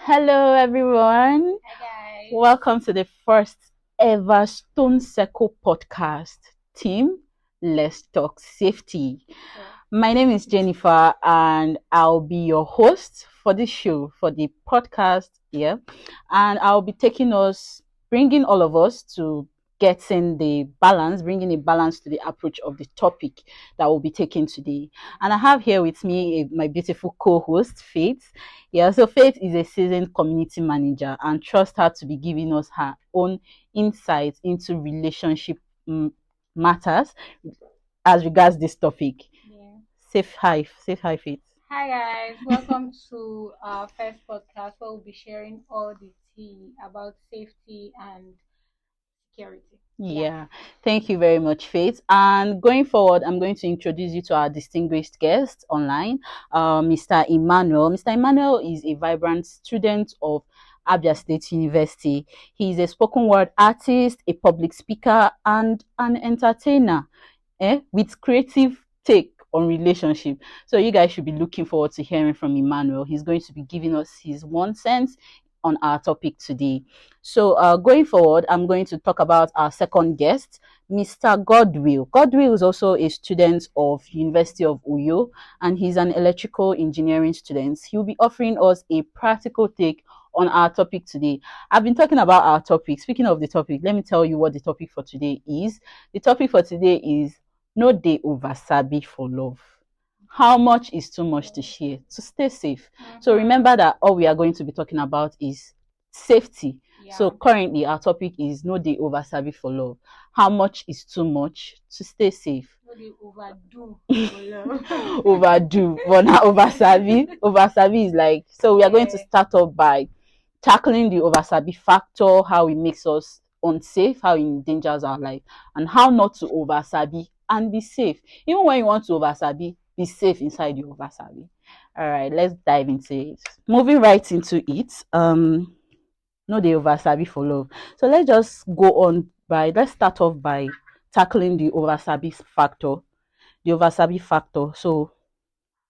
Hello, everyone. Hi guys. Welcome to the first ever Stone Circle podcast. Team, let's talk safety. Sure. My name is Jennifer, and I'll be your host for this show, for the podcast. Yeah, and I'll be bringing all of us to bringing a balance to the approach of the topic that we'll be taking today. And I have here with me my beautiful co-host, Faith. Yeah, so Faith is a seasoned community manager, and trust her to be giving us her own insights into relationship mm, matters as regards this topic. Yeah. Safe high, Faith. Hi guys. Welcome to our first podcast where we'll be sharing all the tea about safety and security. Yeah. Yeah, thank you very much, Faith. And going forward, I'm going to introduce you to our distinguished guest online, Mr. Emmanuel. Mr. Emmanuel is a vibrant student of Abia State University. He is a spoken word artist, a public speaker, and an entertainer, with creative take on relationship. So you guys should be looking forward to hearing from Emmanuel. He's going to be giving us his 1 cent on our topic today. So going forward, I'm going to talk about our second guest, Mr. Godwill. Godwill is also a student of University of Uyo, and he's an electrical engineering student. He'll be offering us a practical take on our topic today. I've been talking about our topic. Speaking of the topic, let me tell you what the topic for today is. The topic for today is no dey oversabi for love. How much is too much to share to stay safe? So Mm-hmm. remember that all we are going to be talking about is safety. So Yeah. currently our topic is no dey oversabi for love. How much is too much to stay safe? What do you overdo for love? Overdo, but not oversabi. Oversabi is like, so we are going to Yeah. start off by tackling the oversabi factor, how it makes us unsafe, how it endangers our life, and how not to oversabi and be safe. Even when you want to oversabi, be safe inside your oversabi. All right, let's dive into it. Moving right into it. No dey oversabi for love. So let's start off by tackling the oversabi factor. So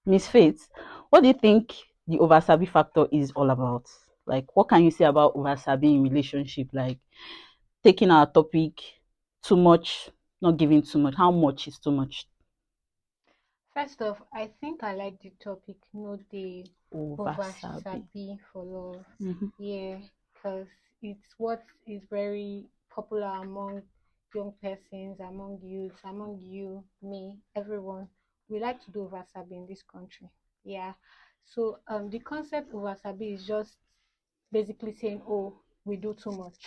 Miss Faith, what do you think the oversabi factor is all about? Like, what can you say about oversabi in relationship? Like, taking our topic too much, not giving too much. How much is too much? First off, I think I like the topic, no the Oversabi. oversabi for love. Mm-hmm. Yeah, because it's what is very popular among young persons, among youths, among you, me, everyone. We like to do oversabi in this country. Yeah. So the concept of oversabi is just basically saying, oh, we do too much.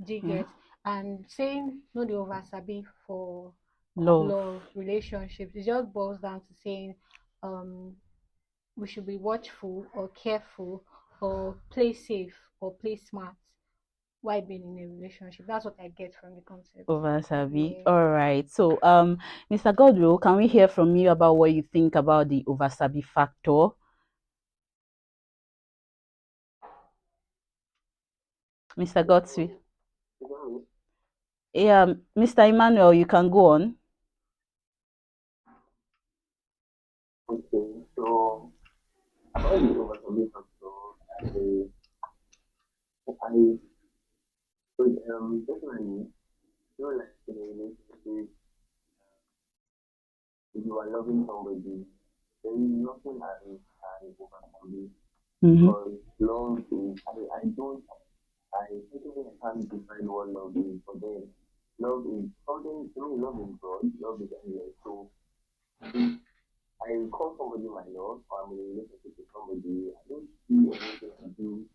Do you Yeah. get? And saying no the oversabi for Love. love, relationships, it just boils down to saying um we should be watchful or careful or play safe or play smart while being in a relationship. That's what I get from the concept. Oversabi. Yeah. All right. So, Mr. Godwill, can we hear from you about what you think about the oversabi factor? Mr. Godwill. Yeah, Mr. Emmanuel, you can go on. Okay, so about the overcoming factor, I would definitely feel like in a relationship, if you are loving somebody, there is nothing that is can overcome Mm-hmm. because love is, I don't, I certainly can't define what love is, but then love is something, to me, love is God, love is endless. So if I call somebody my love, or I'm in a relationship with somebody, I don't see anything to do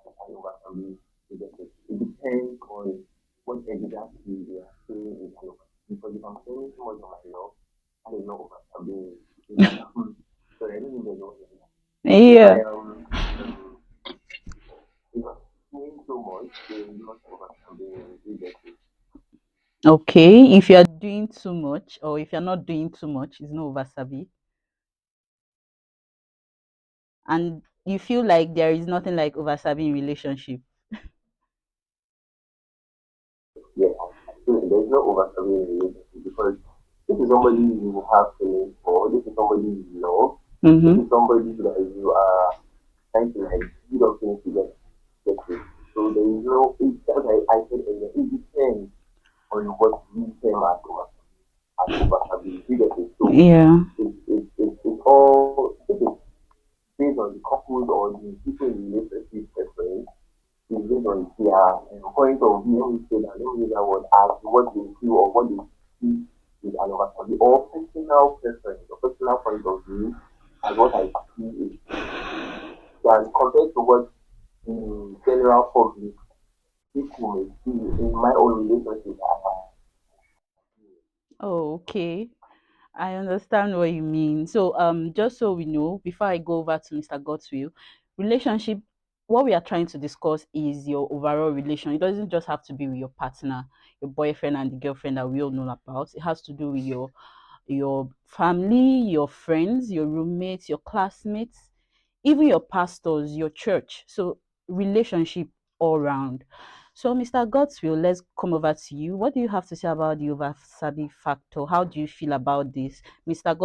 and overcome because it depends on what exactly they are saying is an over. Because if I'm saying too much of my love, that is not overcoming. So I don't even know. If I Yeah. am if I'm saying too much, then not overcoming. You get it. Okay. If you're doing too much, or if you're not doing too much, it's no oversabi. And you feel like there is nothing like oversabi in relationship. Yeah, I feel like there's no overcoming in a relationship because this is somebody you have feelings for, this is somebody you love, this Mm-hmm. is somebody that you are trying to like build of things to get it. So there is no, it, as I said earlier, it depends on what we term as overstability. You get it? So Yeah. it's all, it is based on the couples or the people in the relationship preference. It's based on their point of view. Let me say that, let me use that word as what they feel or what they see is an overstability or personal preference or personal point of view as what I see is than compared to what the general public people may see in my own relationship. Oh, okay. I understand what you mean. So, just so we know, before I go over to Mr. Godswill, relationship, what we are trying to discuss is your overall relation. It doesn't just have to be with your partner, your boyfriend and the girlfriend that we all know about. It has to do with your family, your friends, your roommates, your classmates, even your pastors, your church. So relationship all round. So Mr. Godswill, let's come over to you. What do you have to say about the oversabi factor? How do you feel about this? Mr.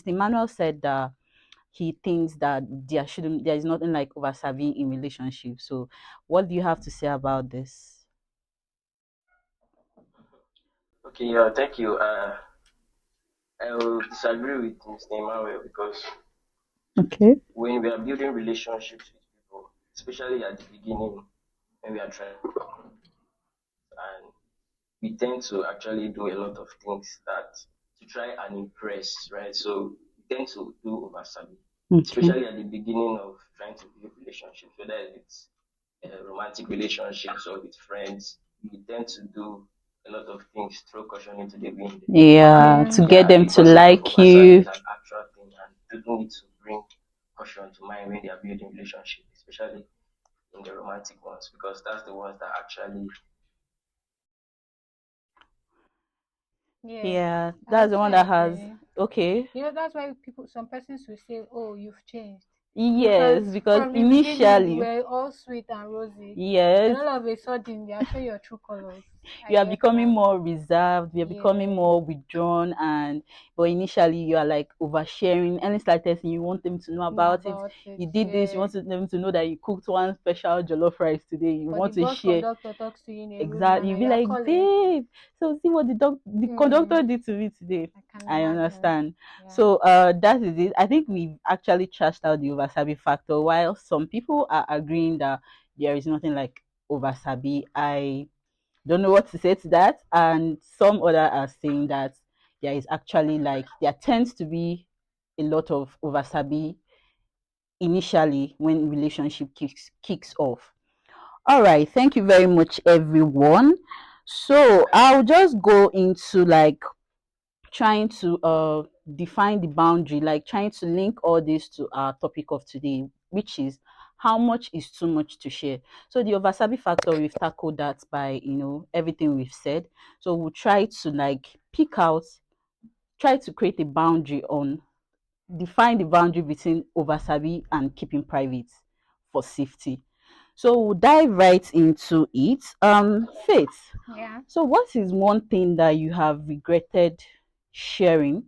Emmanuel said that he thinks that there is nothing like oversabi in relationships. So what do you have to say about this? Okay, yeah, thank you. I will disagree with Mr. Emmanuel because Okay. when we are building relationships with people, especially at the beginning, when we are trying, and we tend to actually do a lot of things that to try and impress, right? So we tend to do oversabi, Okay. especially at the beginning of trying to build relationships, whether it's romantic relationships or with friends. We tend to do a lot of things, throw caution into the wind. Yeah, Yeah. to get Yeah, them the to concept of like oversabi you. is an actual thing, and people need to bring caution to mind when they are building relationships, especially in the romantic ones, because that's the ones that actually. Yes, Yeah, I that's the also one that has. agree. Okay. That's why people, some persons will say, "Oh, you've changed," because Yes, because from the beginning you initially, were all sweet and rosy. Then yes, all of a sudden, they are showing your true colors. I you are get becoming that. more reserved, you are becoming Yes, more withdrawn, and but initially you are like oversharing. Any slightest thing you want them to know know about it. about it. You did this, you Yeah, want them to know that you cooked one special jollof rice today. You or the want to bus share. conductor talks to you in a rude Exactly. manner. You'll be You are like, calling. babe, so see what the Hmm, conductor did to me today. I can I imagine. understand. Yeah. So that is it. I think we've actually trashed out the oversabi factor. While some people are agreeing that there is nothing like oversabi, I don't know what to say to that. And some other are saying that there is actually like there tends to be a lot of oversabi initially when relationship kicks off. All right, thank you very much, everyone. So I'll just go into like trying to define the boundary, like trying to link all this to our topic of today, which is how much is too much to share. So the oversabi factor, we've tackled that by everything we've said. So we'll try to like pick out, try to create a boundary on define the boundary between oversabi and keeping private for safety. So we'll dive right into it. Faith. Yeah. So what is one thing that you have regretted sharing?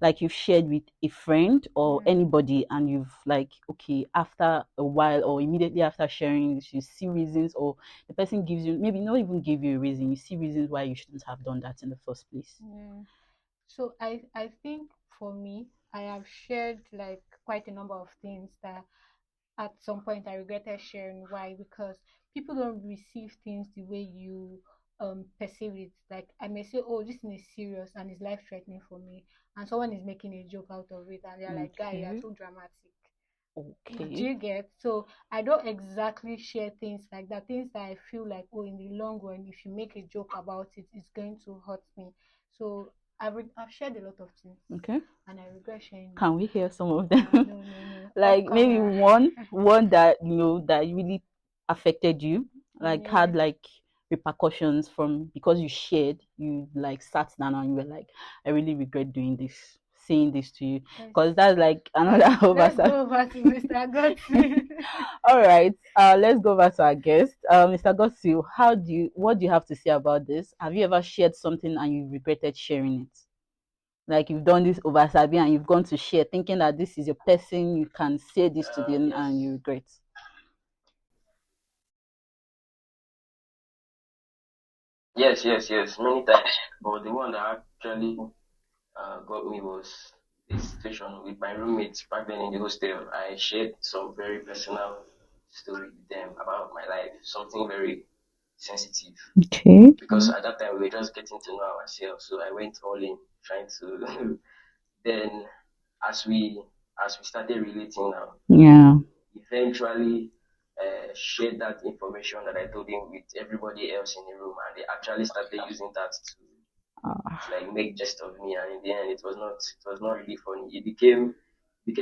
Like you've shared with a friend or Mm. anybody, and you've like, okay, after a while or immediately after sharing this, you see reasons, or the person gives you maybe not even give you a reason, you see reasons why you shouldn't have done that in the first place. Yeah. So I think for me, I have shared like quite a number of things that at some point I regretted sharing. Why? Because people don't receive things the way you perceive it. Like I may say, "Oh, this thing is serious and it's life threatening for me," and someone is making a joke out of it, and they're like, "Guy, you're Okay. too dramatic." Do Okay. you get? So I don't exactly share things like that. Things that I feel like, oh, in the long run, if you make a joke about it, it's going to hurt me. So I've shared a lot of things, Okay. and I regret sharing them. Can we hear some of Ah, them? no, no, no, off Like maybe camera. one that that really affected you, like Yeah. had like repercussions from because you shared, you like sat down and you were like, I really regret doing this, saying this to you, Let's because that's like another let's oversight. go over to Mr. Godfrey. All right, let's go back to our guest, Mr. Gossiu. What do you have to say about this? Have you ever shared something and you regretted sharing it? Like you've done this over Sabi and you've gone to share thinking that this is your person, you can say this to them and you Yes, regret. Yes, yes, yes, many times. But the one that actually got me was a situation with my roommates back then in the hostel. I shared some very personal story with them about my life, something very sensitive. Okay. Because at that time we were just getting to know ourselves. So I went all in, trying to. Then, as we started relating now, Yeah. eventually shared that information that I told him with everybody else in the room, and they actually started using that to like make jest of me. And in the end, it was not really funny. It became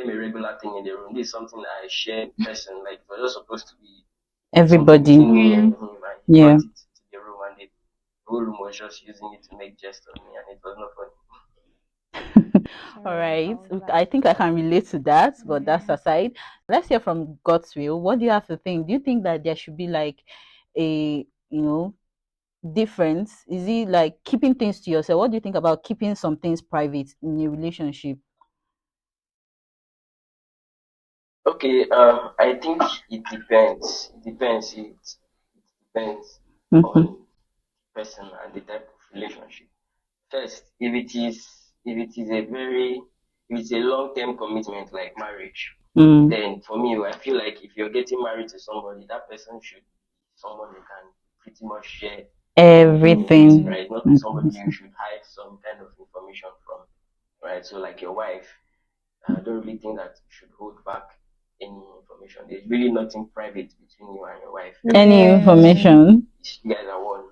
a regular thing in the room. This is something that I shared in person. Like it was just supposed to be something Everybody. between me Yeah. and him, and he Yeah. brought it to the room, and the whole room was just using it to make jest of me, and it was not funny. All Sorry right. about that. I think I can relate to that, but that's Yeah. aside. Let's hear from God's will. What do you have to think? Do you think that there should be like a, difference? Is it like keeping things to yourself? What do you think about keeping some things private in a relationship? Okay, I think it depends. It depends. It depends Mm-hmm. on person and the type of relationship. First, if it's a long term commitment like marriage, Mm. then for me, I feel like if you're getting married to somebody, that person should be someone you can pretty much share everything with, Everything. right? Not somebody you Mhm. should hide some kind of information from, right? So like your wife, I don't really think that you should hold back any information. There's really nothing private between you and your wife. Any Everything Yeah. information? is you guys are one.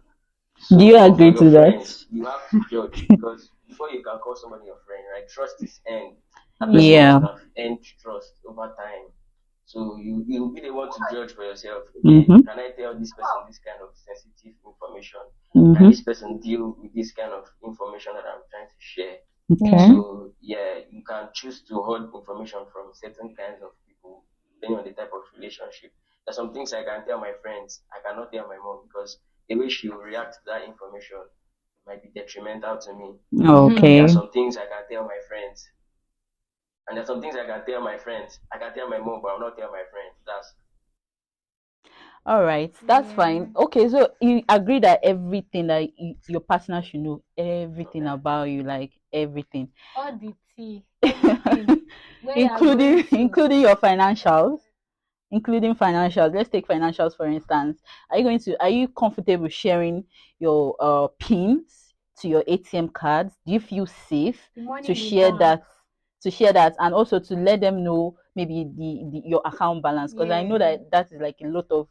Do you So, but for agree your to that? friends, you have to judge because before you can call somebody your friend, right? Trust is earned. That person Yeah. must have earned trust over time. So you'll be the one to judge for yourself. Okay, Mm-hmm. can I tell this person this kind of sensitive information? Can Mm-hmm. this person deal with this kind of information that I'm trying to share? Okay. Yeah. So yeah, you can choose to hold information from certain kinds of people depending on the type of relationship. There's some things I can tell my friends, I cannot tell my mom because the way she will react to that information might be detrimental to me. And there are Okay. some things I can tell my friends, and there's some things I can tell my friends. I can tell my mom, but I'll not tell my friends. That's All right, that's fine. Yeah. Okay, so you agree that everything that your partner should know, everything yeah. about you, like everything, All the tea, everything. Where you are going including to. including your financials, including financials. Let's take financials for instance. Are you comfortable sharing your pins to your ATM cards? Do you feel safe The money to in the share bank. that and also to let them know maybe the your account balance? Because I know Yeah. that that is like a lot of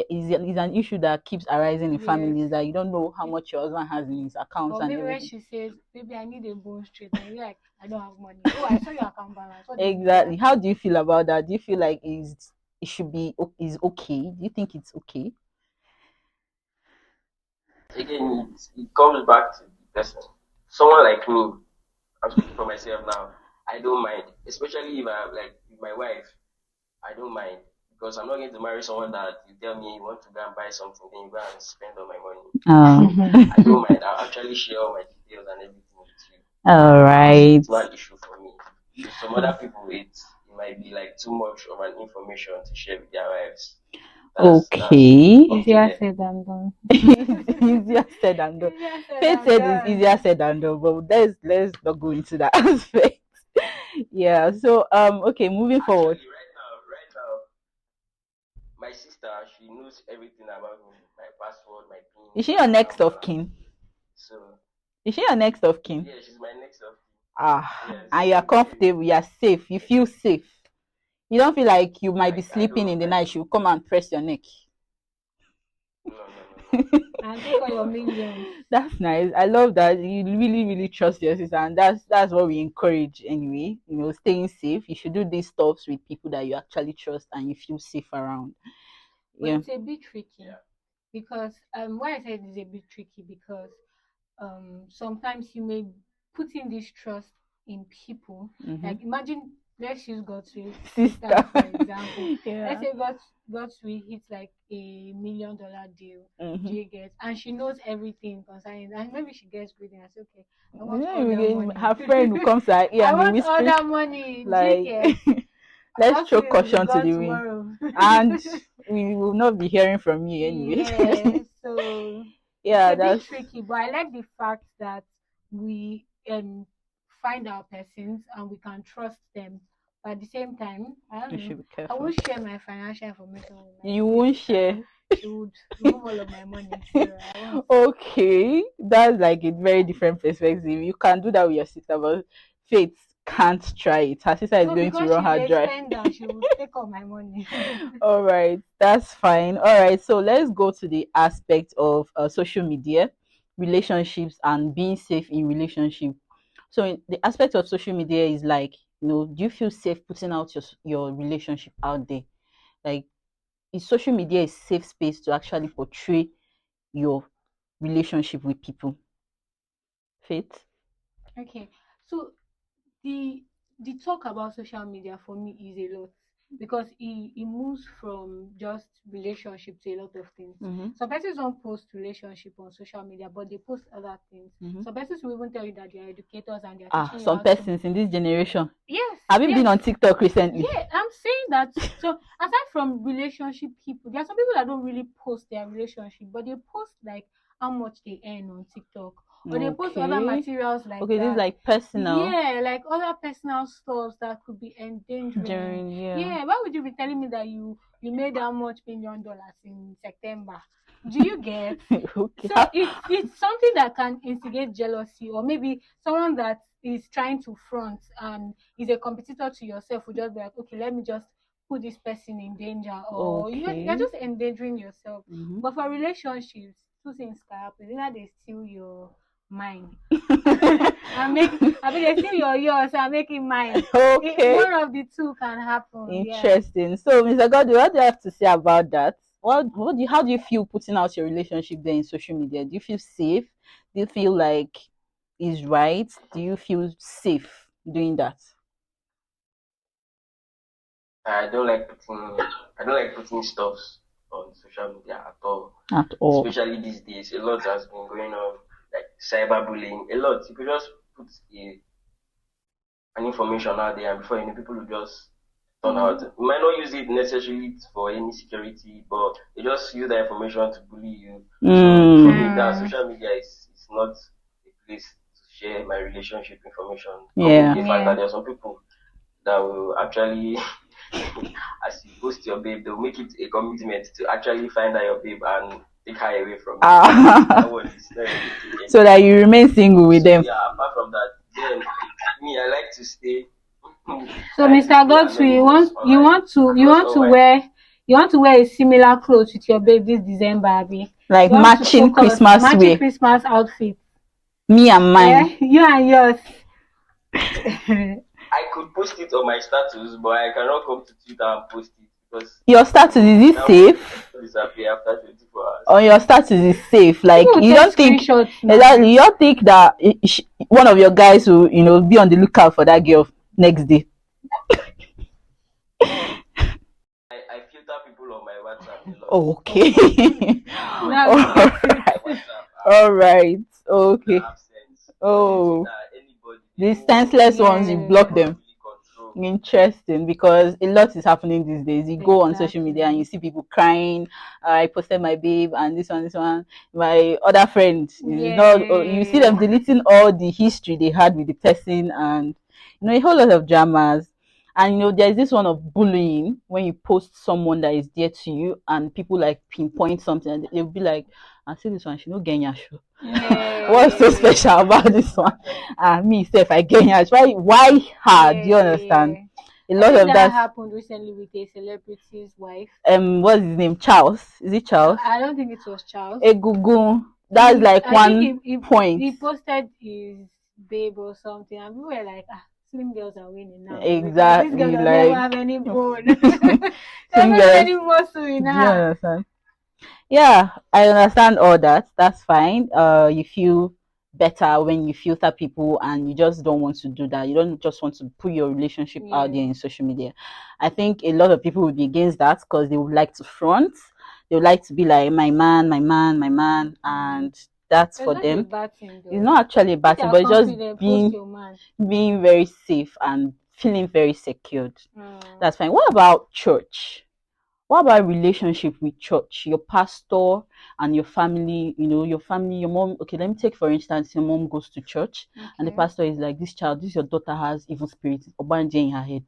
is an issue that keeps arising in Yes. families, that you don't know how It, much your husband has in his accounts or and maybe when everything. she says, "Baby, I need a bone straight," and you're like, "I don't have money." Oh, I saw your account balance. What do you mean? Exactly. How do you feel about that? Do you feel like it should be is okay? Do you think it's okay? Again, it comes back to the person. Someone like me, I'm speaking for myself now. I don't mind, especially if I like with my wife. I don't mind because I'm not going to marry someone that you tell me you want to go and buy something, then you go and spend all my money. Uh, So I don't mind. I'll actually share all my details and everything with you. all It's right. not an issue for me. To some other people, it might be like too much of an information to share with their wives. That's Okay. up to Easier them. said than done. Easier said than done. Easier said Faith than said it's done. easier said than done, but let's not go into that aspect. Yeah. So okay, moving forward. Actually, right now, my sister she knows everything about me, my password, my Is pins, she my your next account of balance. kin? So Is she your next of kin? yeah, she's my next of kin. And you Yes, are comfortable, you are safe, you feel safe. You don't feel like you might be I sleeping don't in the I night, don't she'll come and press your neck. no. And take all Not your at all. millions. That's nice. I love that you really, really trust your sister, and that's what we encourage anyway. Staying safe. You should do these stuffs with people that you actually trust and you feel safe around. But Yeah. it's a bit tricky Yeah. because why I said it's a bit tricky because sometimes you may put in this trust in people. Mm-hmm. Like imagine, let's use God's sister Sister. for example. Let's Yeah. say God's hits like $1 million deal. Do Mm-hmm. you get? And she knows everything concerning that. And maybe she gets greedy and says, "Okay, I want Yeah, all that money. her friend who comes to her ear I and be want all whispering that money. Do you like, get? let's Talk to throw me will be caution to gone the wind, tomorrow." and we will not be hearing from you anyway. Yeah. So. It's Yeah, a bit that's tricky, but I like the fact that we find our persons and we can trust them. But at the same time, I don't you know. should be I careful. won't share my financial information with my You baby won't sister. share. She would remove all of my money, so I won't. Okay, that's like a very different perspective. You can do that with your sister, but Faith can't try it. Her sister is No, going to because run she's her a dry. spender, she would take all my money. All right, that's fine. All right, so let's go to the aspect of social media, relationships, and being safe in relationship. So, the aspect of social media is like, do you feel safe putting out your relationship out there? Like, is social media a safe space to actually portray your relationship with people? Faith? Okay, so the the talk about social media for me is a lot because it moves from just relationship to a lot of things. Mm-hmm. Some persons don't post relationship on social media, but they post other things. Mm-hmm. Some persons will even tell you that they are educators and they are Ah, teaching you some how to. persons in this generation. Yes, Have you been yes, on TikTok recently? yeah. I'm saying that. So aside from relationship people, there are some people that don't really post their relationship, but they post like how much they earn on TikTok, or they post other Okay. materials like Okay, this is that. like personal. Yeah, like other personal stuff that could be endangering. During, yeah. Yeah, why would you be telling me that you made that much $1 million in September? Do you get? Okay. So it's something that can instigate jealousy, or maybe someone that is trying to front and is a competitor to yourself will just be like, okay, let me just put this person in danger, or you're Okay. just endangering yourself. Mm-hmm. But for relationships, two things can happen. Either they steal your mind and make, I mean, they steal yours and make it mine. Okay. One of the two can happen. Yeah. Interesting. So, Mr. Godwin, what do you have to say about that? How do you feel putting out your relationship there in social media? Do you feel safe? Do you feel like is right? Do you feel safe doing that I don't like putting stuff on social media at all. at all? Especially these days, a lot has been going on, like cyberbullying. A lot. You could just put an information out there, and before you know, people will just turn out. Mm-hmm. You might not use it necessarily for any security, but they just use that information to bully you. So for Mm, me, that Mm, social media is not a place to share my relationship information. Coupled with yeah. the fact that yeah. there are some people that will actually, as you post your babe, they'll make it a commitment to actually find out your babe and take her away from you. That Ah, one is not a good thing so that anymore. you remain single with So them. yeah, apart from that, then me, I like to stay. So, I like to Mr. stay Godfrey, anonymous online you across want all to my. wear a similar clothes with your babe this December, Abby. Like You want to matching focus Christmas matching wear. Christmas outfit. Me and Yeah, mine. you and yours. I could post it on my status, but I cannot come to Twitter and post it because Your status, is it that will safe? disappear after 24 hours. On your status is safe. People Like will you take don't think screenshots now. exactly. You don't think that one of your guys will be on the lookout for that girl next day. I filter people on my WhatsApp a lot. Okay. Now All we get it. My WhatsApp, All right. that Okay. have sense. But the Oh, Twitter, anybody, they these know senseless ones, you they block Yeah, cannot them. really control. Interesting, because a lot is happening these days. You go on social media and you exactly. see people crying. I posted my babe and this one. My other friend is not. You see them Yeah. deleting all the history they had with the person, and a whole lot of dramas. And there's this one of bullying when you post someone that is dear to you, and people like pinpoint something, and they'll be like, "I see this one. She no get yash. What's so Yeah. special about this one?" Actually, Me self, I get yash. Why her? Do you understand? Yeah. A I lot think of that that. happened recently with a celebrity's wife. What's his name? Charles. Is it Charles? I don't think it was Charles. Egungun. That's like I think one point. he posted his babe or something, and we were like, ah, slim girls are winning now because this girl Exactly. does not even Like have any bone. Doesn't same have girls. any muscle in Do you her. understand? Yeah, I understand all that. That's fine. You feel better when you filter people and you just don't want to do that. You don't just want to put your relationship out there Yeah. in social media. I think a lot of people would be against that because they would like to front. They would like to be like my man, my man, my man, and that's It's for not a them. bad thing It's though. not actually a If bad you thing, are but it's just confident, post being your man. being very safe and feeling very secured. Mm. That's fine. What about church? What about relationship with church, your pastor and your family? Your family, your mom. Okay, let me take for instance, your mom goes to church, and the Okay. pastor is like, "This child, this your daughter has evil spirit, obanje in her head.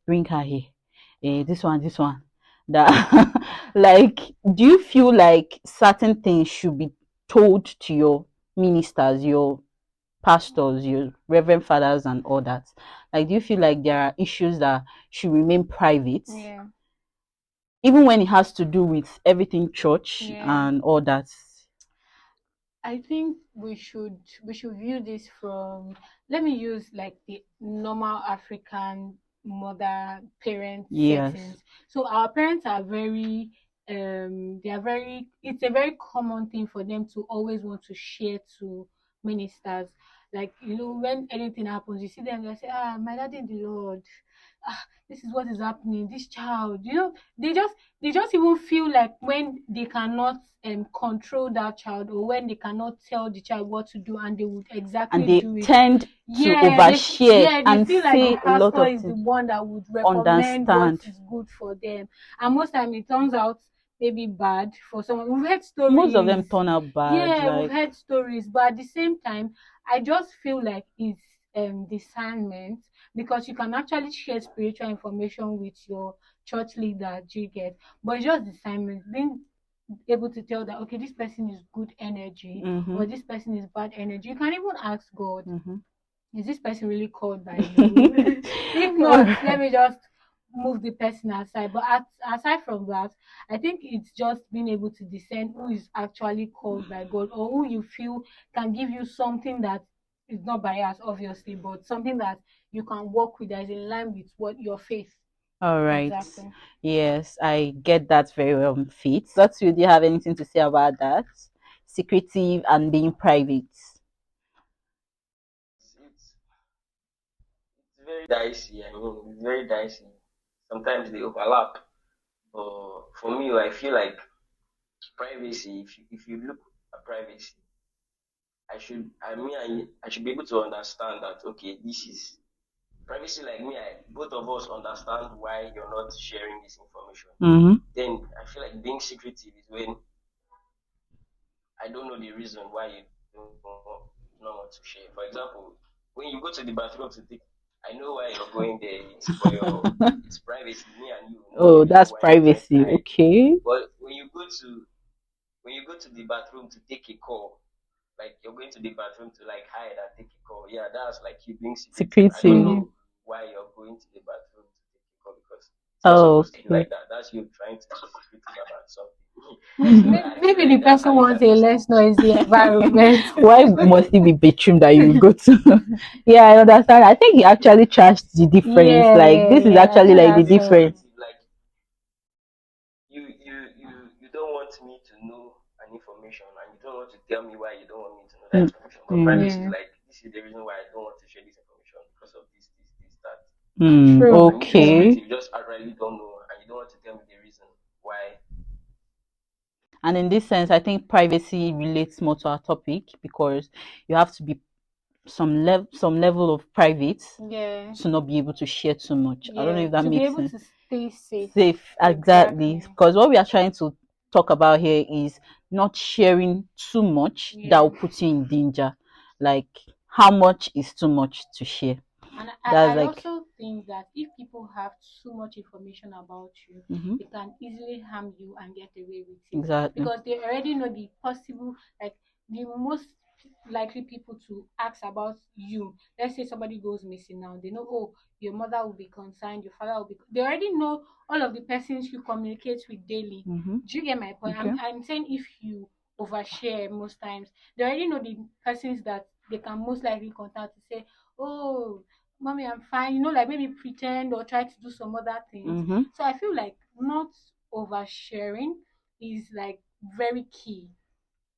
Bring her here. This one." That, like, do you feel like certain things should be told to your ministers, your pastors, your reverend fathers, and all that? Like, do you feel like there are issues that should remain private, Yeah. even when it has to do with everything church Yeah. and all that? I think we should view this from, let me use like the normal African mother parent Yes. settings. So our parents are very they are very, it's a very common thing for them to always want to share to ministers. Like, when anything happens, you see them, they say, my daddy in the Lord, this is what is happening, this child, they just even feel like when they cannot control that child, or when they cannot tell the child what to do and they would And exactly they do it. tend to Yeah, overshare they and feel like the say a lot pastor of is the things. one that would recommend what Understand. is good for them, and most time it turns out maybe bad for someone. We've heard Most of them stories. turn out bad. Yeah, we've Like, heard stories, but at the same time, I just feel like it's discernment, because you can actually share spiritual information with your church leader, do you get? But it's just discernment, being able to tell that, okay, this person is good energy, mm-hmm, or this person is bad energy. You can even ask God, mm-hmm. is this person really called by you? If All not, let right. me just move the person aside. But aside from that, I think it's just being able to discern who is actually called by God, or who you feel can give you something that is not biased, obviously, but something that you can work with, that is in line with what your faith. All right. Exactly. Yes, I get that very well, Fit. That's you. Do you have anything to say about that? Secretive and being private. It's very dicey. I mean, it's very dicey. Sometimes they overlap. But for me, I feel like privacy. If you look at privacy, I should be able to understand that. Okay, this is privacy. Like me, both of us understand why you're not sharing this information. Mm-hmm. Then I feel like being secretive is when I don't know the reason why you don't want to share. For example, when you go to the bathroom to take, I know why you're going there. It's for it's privacy. Me and you know Oh, the reason that's why you're trying to privacy. hide. Okay. But when you go to the bathroom to take a call, like you're going to the bathroom to like hide and take a call. Yeah, that's like you being secretive. I don't Secretive. Yeah. know why you're going to the bathroom to take a call because it's not supposed to be Okay. like that. That's you trying to be secretive about something. So Maybe, I feel maybe the like that's person how you wants can be a less secretive. noisy environment. Why must it be bedroom that you go to? Yeah, I understand. I think he actually trashed the difference. Yeah, Like, yeah, this is yeah. I actually think Yeah, like the that's being all. difference. secretive, like you don't want me to know an information and you don't want to tell me why you don't want me to know that Mm, information. But mm, privacy is Yeah, like this is the reason why I don't want to share this information because of this, that. true, When you're true. okay. secretive, you just outrightly don't know and you don't want to tell me the reason why. And in this sense, I think privacy relates more to our topic because you have to be some level of private Yeah, to not be able to share too much. I don't know yeah. if that To be makes able sense. to stay safe. Safe, exactly. Exactly. Because what we are trying to talk about here is not sharing too much that Yeah. will put you in danger. Like, how much is too much to share? And That's I like, also think that if people have too much information about you, mm-hmm, they can easily harm you and get away with it, exactly. because they already know the possible, like, the most likely people to ask about you. Let's say somebody goes missing now, they know, oh, your mother will be concerned, your father will be. They already know all of the persons you communicate with daily. Mm-hmm. Do you get my point? Okay. I'm saying if you overshare most times, they already know the persons that they can most likely contact to say, oh, mommy, I'm fine, like maybe pretend or try to do some other things. Mm-hmm. So I feel like not oversharing is like very key.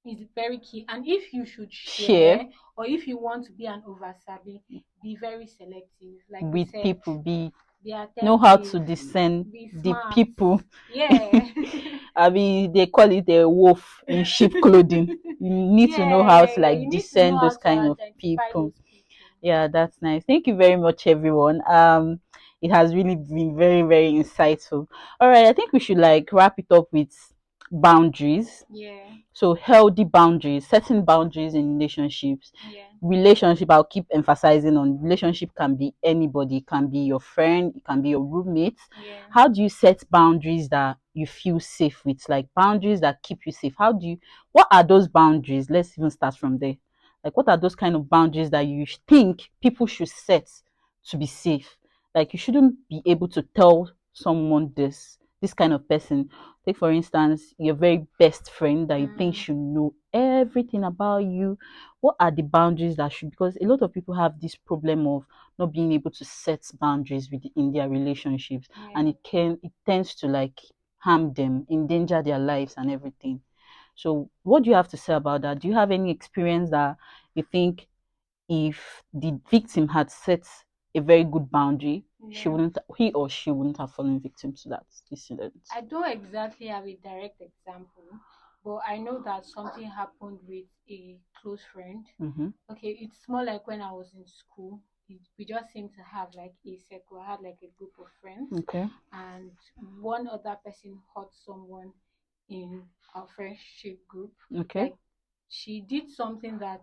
Is very key. And if you should Share share, or if you want to be an oversabi, be very selective. Like we with said, people. be Know how to attentive, discern be the smart. people. Yeah. I mean, they call it a wolf in sheep clothing. You need to know Yeah, how yeah, to yeah. You like need to know discern how those to kind of identify people. those people. Yeah, that's nice. Thank you very much, everyone. It has really been very, very insightful. All right, I think we should like wrap it up with boundaries. Yeah. So healthy boundaries, setting boundaries in relationships. Yeah. Relationship, I'll keep emphasizing on relationship can be anybody, it can be your friend, it can be your roommate. Yeah. How do you set boundaries that you feel safe with? Like boundaries that keep you safe. What are those boundaries? Let's even start from there. Like what are those kind of boundaries that you think people should set to be safe? Like you shouldn't be able to tell someone this kind of person. Take for instance your very best friend that you think Mm. should know everything about you. What are the boundaries that should, because a lot of people have this problem of not being able to set boundaries in their relationships, and Yeah. it tends to like harm them, endanger their lives and everything. So what do you have to say about that? Do you have any experience that you think if the victim had set a very good boundary, Yeah. he or she wouldn't have fallen victim to that incident? I don't exactly have a direct example, but I know that something happened with a close friend. Mm-hmm. Okay, it's more like when I was in school. We just seemed to have like a circle. I had like a group of friends, Okay. and one other person hurt someone in our friendship group. Okay. Like she did something that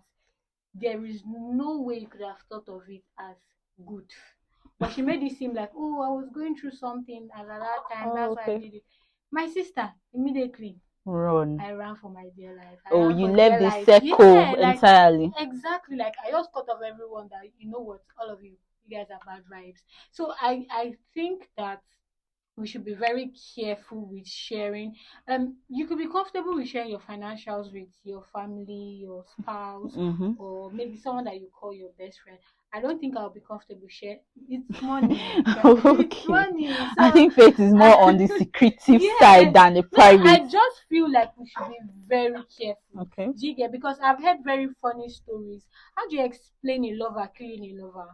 there is no way you could have thought of it as good. But she made it seem like, oh, I was going through something at that time. Oh, That's why I okay. did it. My sister, immediately, Run. I ran for my dear life. I Oh, ran you for left dear the life. Yeah, circle like entirely. exactly. Like I just cut off everyone that you know what, all of you guys are bad vibes. So I think that we should be very careful with sharing. You could be comfortable with sharing your financials with your family, your spouse, Mm-hmm. or maybe someone that you call your best friend. I don't think I'll be comfortable share. It's money. It's Okay. money. I So think faith is more on the secretive side yeah. than the No, private. I just feel like we should be very careful. Okay. Do you get? Because I've heard very funny stories. How do you explain a lover killing a lover?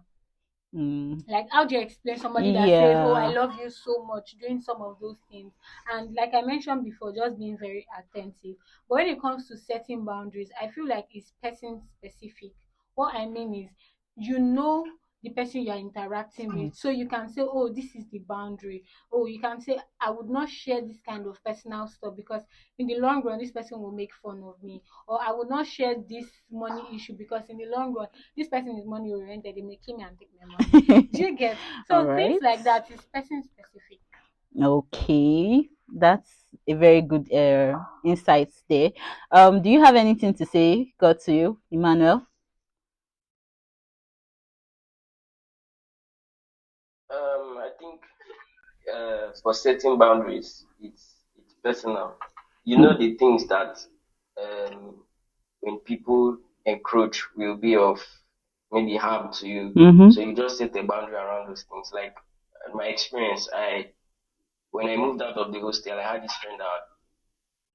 Mm. Like how do you explain somebody that says, oh, I Yeah. love you so much, doing some of those things? And like I mentioned before, just being very attentive. But when it comes to setting boundaries, I feel like it's person specific. What I mean is, you know, the person you're interacting Mm. with, so you can say, oh, this is the boundary. Oh, you can say, I would not share this kind of personal stuff because in the long run this person will make fun of me, or I would not share this money issue because in the long run this person is money oriented, they may kill me and take my money. Do you get? All So things right. like that is person specific. Okay. That's a very good insights there. Do you have anything to say? Got to you, Emmanuel? I think for setting boundaries, it's personal. You know the things that um, when people encroach will be of maybe harm to you. Mm-hmm. So you just set a boundary around those things. Like my experience, I when I moved out of the hostel, I had this friend that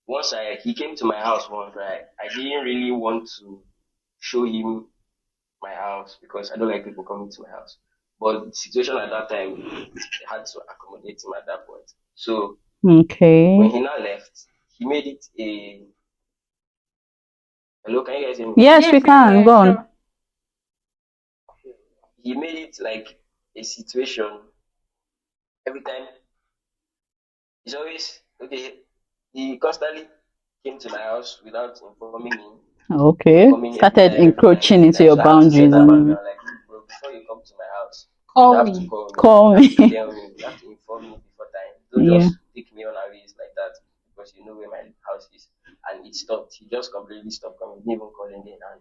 once I he came to my house once, right? I didn't really want to show him my house because I don't like people coming to my house. But the situation at that time, I had to accommodate him at that point. So when Okay. he now left, he made it a hello, can you guys hear me? Yes, we Yes, yes, can. yeah, Go on. sure. He made it like a situation every time. He's always okay. He constantly came to my house without informing me before Okay. coming every Started time, every time, encroaching every into time. your So I have to set boundaries that and boundary. everything. I'm like, "Look, bro, before you come to my house, you Call have to me. call me. Call You have to me. tell me. You have to inform me before time. Don't Yeah. just take me on a ways like that because you know where my house is." And it stopped. He just completely stopped coming. He didn't even call again, and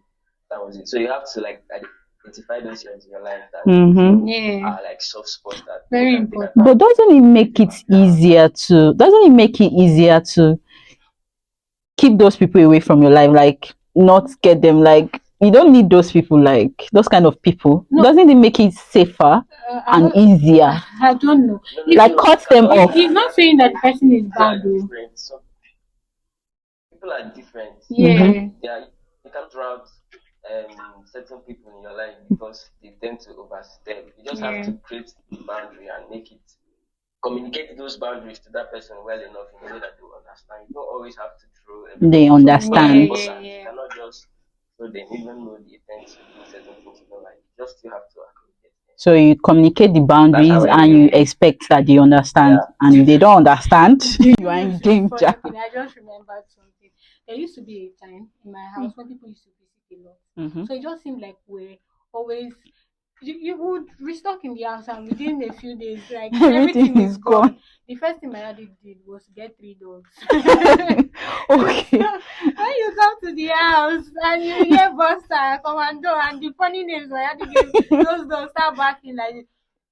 that was it. So you have to like identify those areas in your life that you Mm-hmm. feel Yeah, are like soft spots that people very can take But important. advantage doesn't of. it make it Yeah. easier to doesn't it make it easier to keep those people away from your life? Like not get them, like you don't need those people, like those kind of people. No, Doesn't it make it safer I'm and not. easier? I don't know. No, no, If no, Like no. cut them off. he's not saying that the person is People bad are though. different. Some people are different. Mm-hmm. Yeah, They are you can't route certain people in your life because they tend to overstep. You just have yeah, to create the boundary and make it communicate those boundaries to that person well enough in a way that they will understand. You don't always have to throw They everybody under the understand. bus yeah, and you yeah. cannot just throw them even though they tend to do certain things you don't like. You just still have to accommodate them. So you communicate the That's how boundaries I and feel. you Yeah. expect that they understand. Yeah. And if they don't understand, you are in This is danger. funny thing. I just remembered something. There used to be a time in my house when people used to visit a lot. Mm-hmm. So it just seemed like we're always you would restock in the house and within a few days, like Everything everything is is gone. gone. The first thing my daddy did was to get three dogs. So Okay. when you come to the house and you hear Buster, Commando, and the funny names my daddy gave, those dogs start barking like this.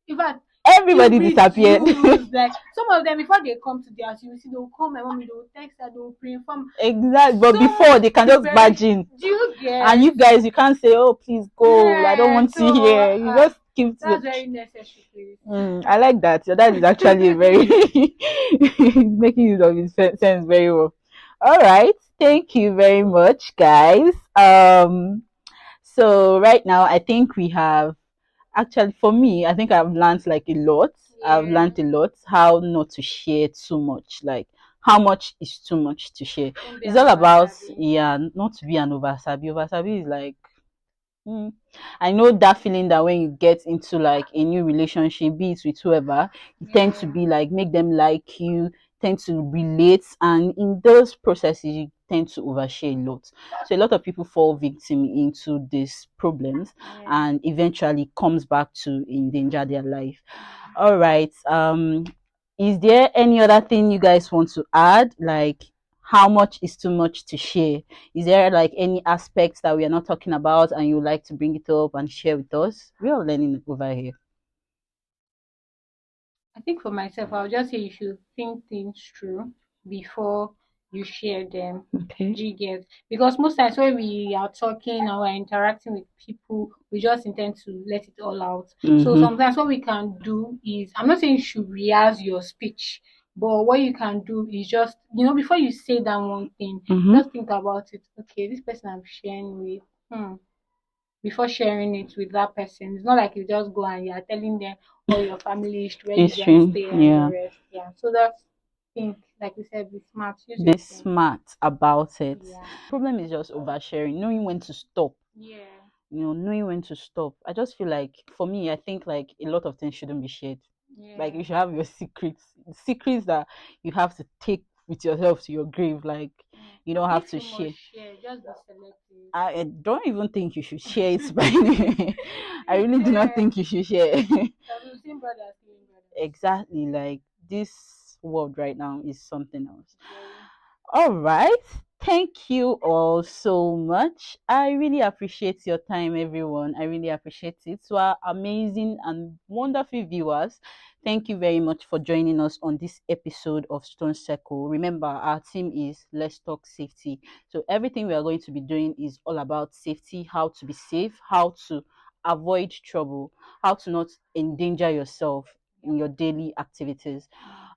In fact, you Everybody disappeared. reduce like some of them before they come to the house, you will see they'll call my mommy, they'll text her, they'll pre-inform Exactly. But so before much they can just barge preparation. in. Do you And get? you guys, you can't say, "Oh, please go. I don't Yeah, want so to hear." You just keep to that's very necessary, please. I like that. Your dad is actually very he's making use of his sense very well. All right. Thank you very much, guys. So right now I think we have actually for me, I think I've learned like a lot. I've Yeah, learned a lot how not to share too much. Like how much is too much to share. don't be It's an all about oversabi. yeah, not to be an oversabi. Oversabi is like I know that feeling that when you get into like a new relationship, be it with whoever, you tend to Yeah, be like make them like you, tend to relate, and in those processes you tend to overshare a lot. So a lot of people fall victim into these problems yeah. and eventually comes back to endanger their life. All right. Is there any other thing you guys want to add? Like how much is too much to share? Is there like any aspects that we are not talking about and you would like to bring it up and share with us? We are learning over here. I think for myself, I'll just say you should think things through before you share them. Okay. Do you get? Because most times when we are talking or we're interacting with people, we just intend to let it all out. So Mm-hmm. sometimes what we can do is, I'm not saying you should rehearse your speech, but what you can do is just, before you say that one thing, Mm-hmm. just think about it. Okay, this person I'm sharing with, before sharing it with that person. It's not like you just go and you're telling them all your family history, where you guys History. stay and the Yeah. rest. Yeah. So that's think, like we said, be smart. Use Be your brain. smart about it. Yeah. Problem is just oversharing, knowing when to stop. Yeah. Knowing when to stop. I just feel like for me, I think like a lot of things shouldn't be shared. Like Yeah. you should have your secrets that you have to take with yourself to your grave. Like you don't have If to you must share. share, just be selective. I don't even think you should share it by name. I really do not Yeah. think you should share. Because we've seen brothers killing brothers. Exactly. Like this world right now is something else. Very. All right. Thank you all so much. I really appreciate your time, everyone. I really appreciate it. To our amazing and wonderful viewers, thank you very much for joining us on this episode of Stone Circle. Remember, our team is Let's Talk Safety. So, everything we are going to be doing is all about safety, how to be safe, how to avoid trouble, how to not endanger yourself in your daily activities.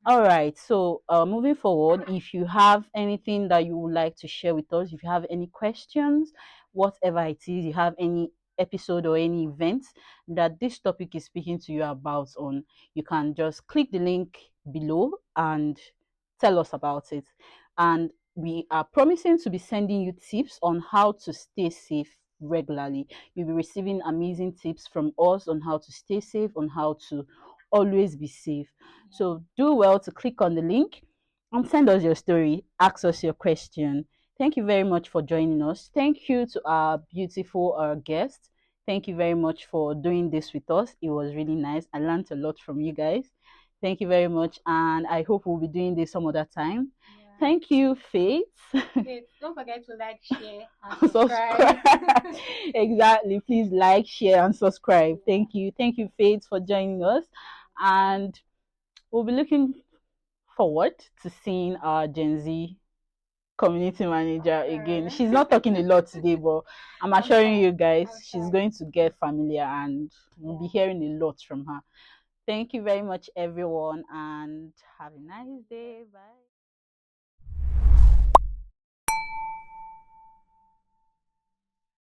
All right. So, moving forward, if you have anything that you would like to share with us, if you have any questions, whatever it is, you have any episode or any event that this topic is speaking to you about on, you can just click the link below and tell us about it. And we are promising to be sending you tips on how to stay safe regularly. You'll be receiving amazing tips from us on how to stay safe, on how to always be safe. So do well to click on the link and send us your story, ask us your question. Thank you very much for joining us. Thank you to our beautiful guests. Thank you very much for doing this with us. It was really nice. I learned a lot from you guys. Thank you very much. And I hope we'll be doing this some other time. Yeah. Thank you, Faith. Wait, don't forget to like, share, and subscribe. Subscribe. Exactly. Please like, share, and subscribe. Yeah. Thank you. Thank you, Faith, for joining us. And we'll be looking forward to seeing our Gen Z community manager again. She's not talking a lot today, but I'm I'm assuring fine. you guys I'm she's fine. going to get familiar and we'll be Yeah. hearing a lot from her. Thank you very much, everyone, and have a nice day. Bye.